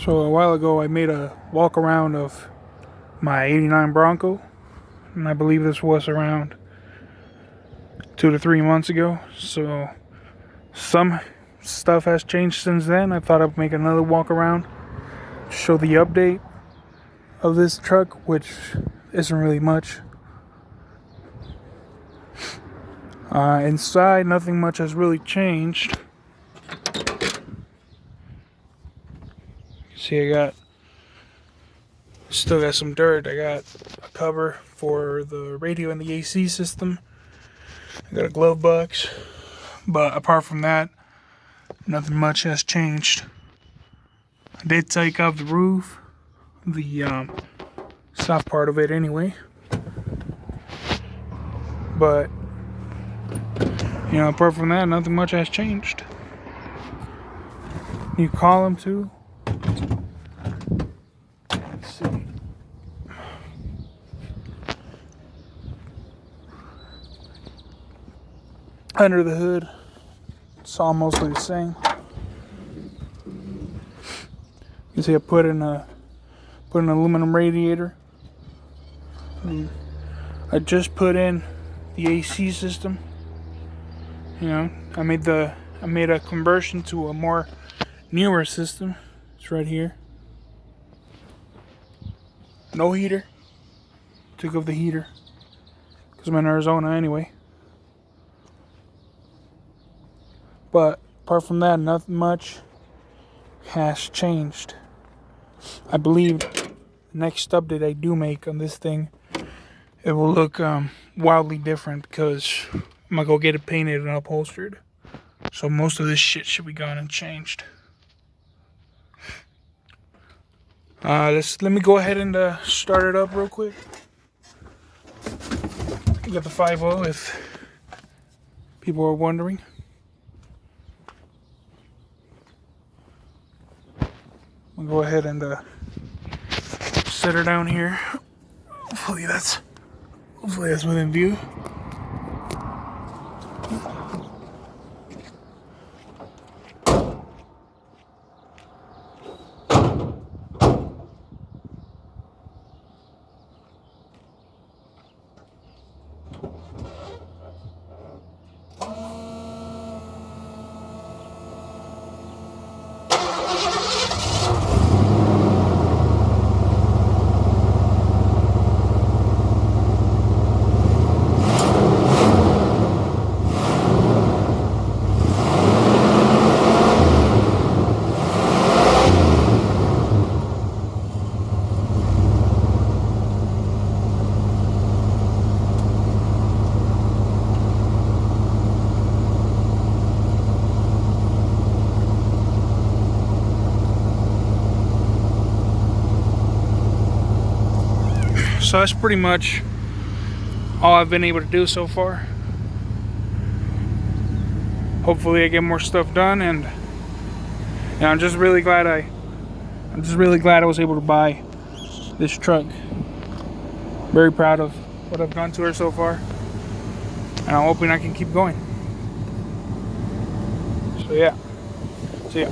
So a while ago I made a walk around of my 89 Bronco, and I believe this was around 2 to 3 months ago. So some stuff has changed since then. I thought I'd make another walk around, show the update of this truck, which isn't really much. Inside, nothing much has really changed. See, still got some dirt. I got a cover for the radio and the AC system. I got a glove box, but apart from that, nothing much has changed. I did take off the roof, the soft part of it anyway, but apart from that, nothing much has changed. New column too. Let's see. Under the hood, it's all mostly the same. You see, I put an aluminum radiator. I just put in the AC system. I made a conversion to a more newer system. It's right here. No heater. Took off the heater because I'm in Arizona anyway. But apart from that, nothing much has changed. I believe the next update I do make on this thing, it will look wildly different because I'm gonna go get it painted and upholstered. So most of this shit should be gone and changed. Let me go ahead and start it up real quick. I got the 5.0 if people are wondering. I'll go ahead and set her down here. Hopefully that's within view. So that's pretty much all I've been able to do so far. Hopefully I get more stuff done, and I'm just really glad I was able to buy this truck. Very proud of what I've done to her so far, and I'm hoping I can keep going. So yeah, see ya.